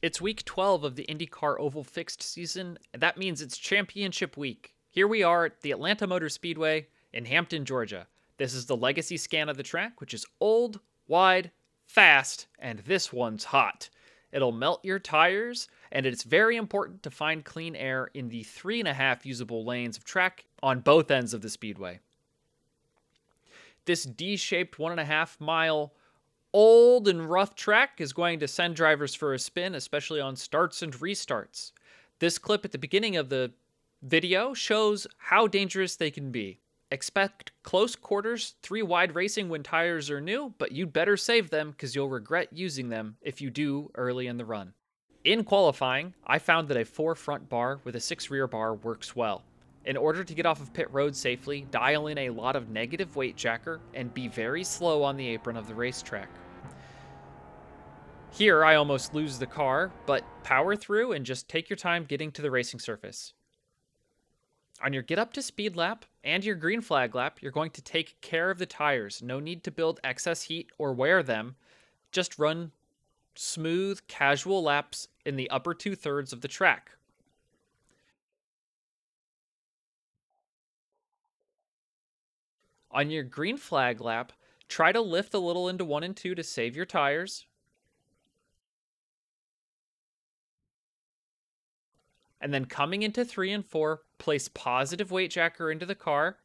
It's week 12 of the IndyCar Oval Fixed season, and that means it's championship week. Here we are at the Atlanta Motor Speedway in Hampton, Georgia. This is the legacy scan of the track, which is old, wide, fast, and this one's hot. It'll melt your tires, and it's very important to find clean air in the 3.5 usable lanes of track on both ends of the speedway. This D-shaped 1.5 mile old and rough track is going to send drivers for a spin, especially on starts and restarts. This clip at the beginning of the video shows how dangerous they can be. Expect close quarters, 3 wide racing when tires are new, but you'd better save them because you'll regret using them if you do early in the run. In qualifying, I found that a 4 front bar with a 6 rear bar works well. In order to get off of pit road safely, dial in a lot of negative weight jacker and be very slow on the apron of the racetrack. Here I almost lose the car, but power through and just take your time getting to the racing surface. On your get up to speed lap and your green flag lap, you're going to take care of the tires. No need to build excess heat or wear them. Just run smooth, casual laps in the upper 2/3 of the track. On your green flag lap, try to lift a little into 1 and 2 to save your tires. And then coming into 3 and 4, place positive weight jacker into the car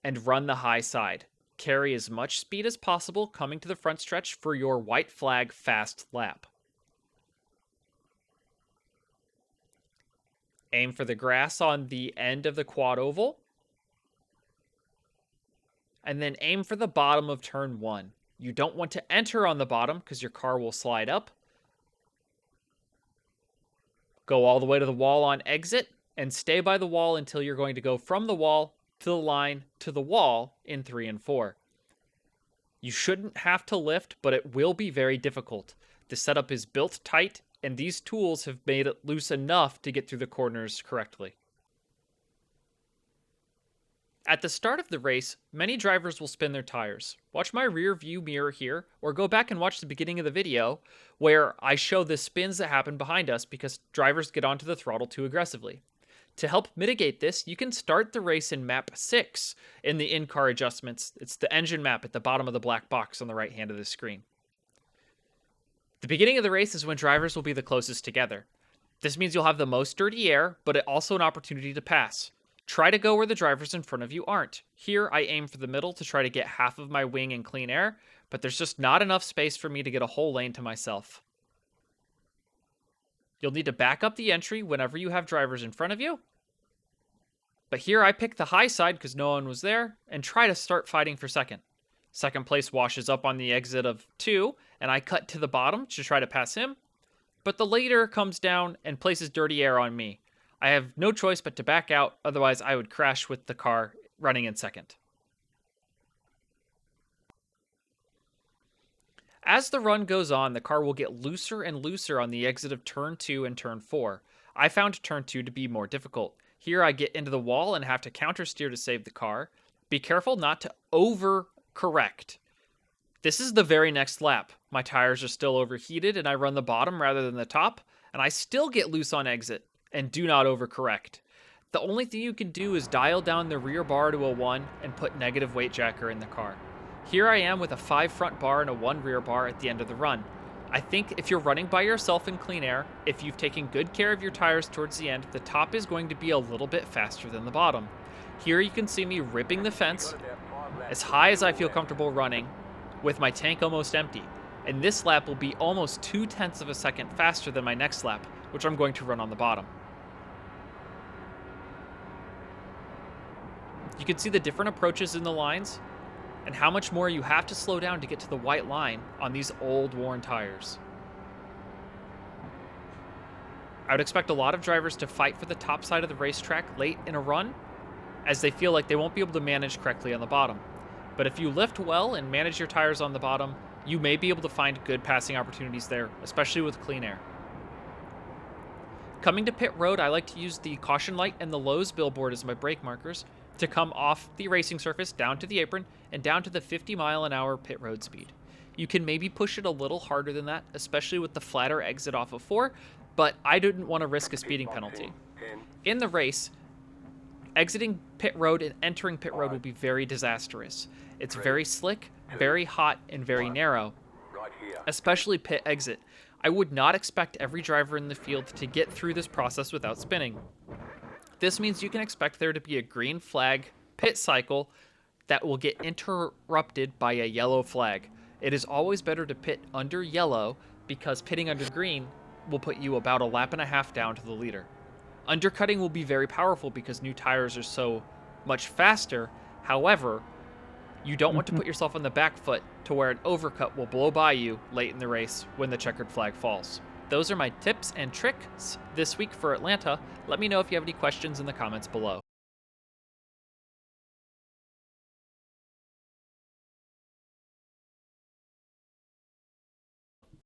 and run the high side. Carry as much speed as possible coming to the front stretch for your white flag fast lap. Aim for the grass on the end of the quad oval. And then aim for the bottom of turn 1. You don't want to enter on the bottom because your car will slide up. Go all the way to the wall on exit and stay by the wall until you're going to go from the wall to the line to the wall in 3 and 4. You shouldn't have to lift, but it will be very difficult. The setup is built tight, and these tools have made it loose enough to get through the corners correctly. At the start of the race, many drivers will spin their tires. Watch my rear view mirror here, or go back and watch the beginning of the video where I show the spins that happen behind us because drivers get onto the throttle too aggressively. To help mitigate this, you can start the race in map 6 in the in-car adjustments. It's the engine map at the bottom of the black box on the right hand of the screen. The beginning of the race is when drivers will be the closest together. This means you'll have the most dirty air, but also an opportunity to pass. Try to go where the drivers in front of you aren't. Here, I aim for the middle to try to get half of my wing in clean air, but there's just not enough space for me to get a whole lane to myself. You'll need to back up the entry whenever you have drivers in front of you. But here, I pick the high side because no one was there, and try to start fighting for second. Second place washes up on the exit of 2, and I cut to the bottom to try to pass him. But the leader comes down and places dirty air on me. I have no choice but to back out, otherwise I would crash with the car running in second. As the run goes on, the car will get looser and looser on the exit of turn 2 and turn 4. I found turn 2 to be more difficult. Here I get into the wall and have to counter steer to save the car. Be careful not to overcorrect. This is the very next lap. My tires are still overheated and I run the bottom rather than the top, and I still get loose on exit. And do not overcorrect. The only thing you can do is dial down the rear bar to a 1 and put negative weight jacker in the car. Here I am with a 5 front bar and a 1 rear bar at the end of the run. I think if you're running by yourself in clean air, if you've taken good care of your tires towards the end, the top is going to be a little bit faster than the bottom. Here you can see me ripping the fence as high as I feel comfortable running with my tank almost empty. And this lap will be almost 0.2 of a second faster than my next lap, which I'm going to run on the bottom. You can see the different approaches in the lines and how much more you have to slow down to get to the white line on these old worn tires. I would expect a lot of drivers to fight for the top side of the racetrack late in a run as they feel like they won't be able to manage correctly on the bottom. But if you lift well and manage your tires on the bottom, you may be able to find good passing opportunities there, especially with clean air. Coming to pit road, I like to use the caution light and the Lowe's billboard as my brake markers to come off the racing surface down to the apron and down to the 50 mile an hour pit road speed. You can maybe push it a little harder than that, especially with the flatter exit off of 4, but I didn't want to risk a speeding penalty. In the race, exiting pit road and entering pit road will be very disastrous. It's very slick, very hot, and very narrow, especially pit exit. I would not expect every driver in the field to get through this process without spinning. This means you can expect there to be a green flag pit cycle that will get interrupted by a yellow flag. It is always better to pit under yellow because pitting under green will put you about a lap and a half down to the leader. Undercutting will be very powerful because new tires are so much faster. However, you don't want to put yourself on the back foot to where an overcut will blow by you late in the race when the checkered flag falls. Those are my tips and tricks this week for Atlanta. Let me know if you have any questions in the comments below.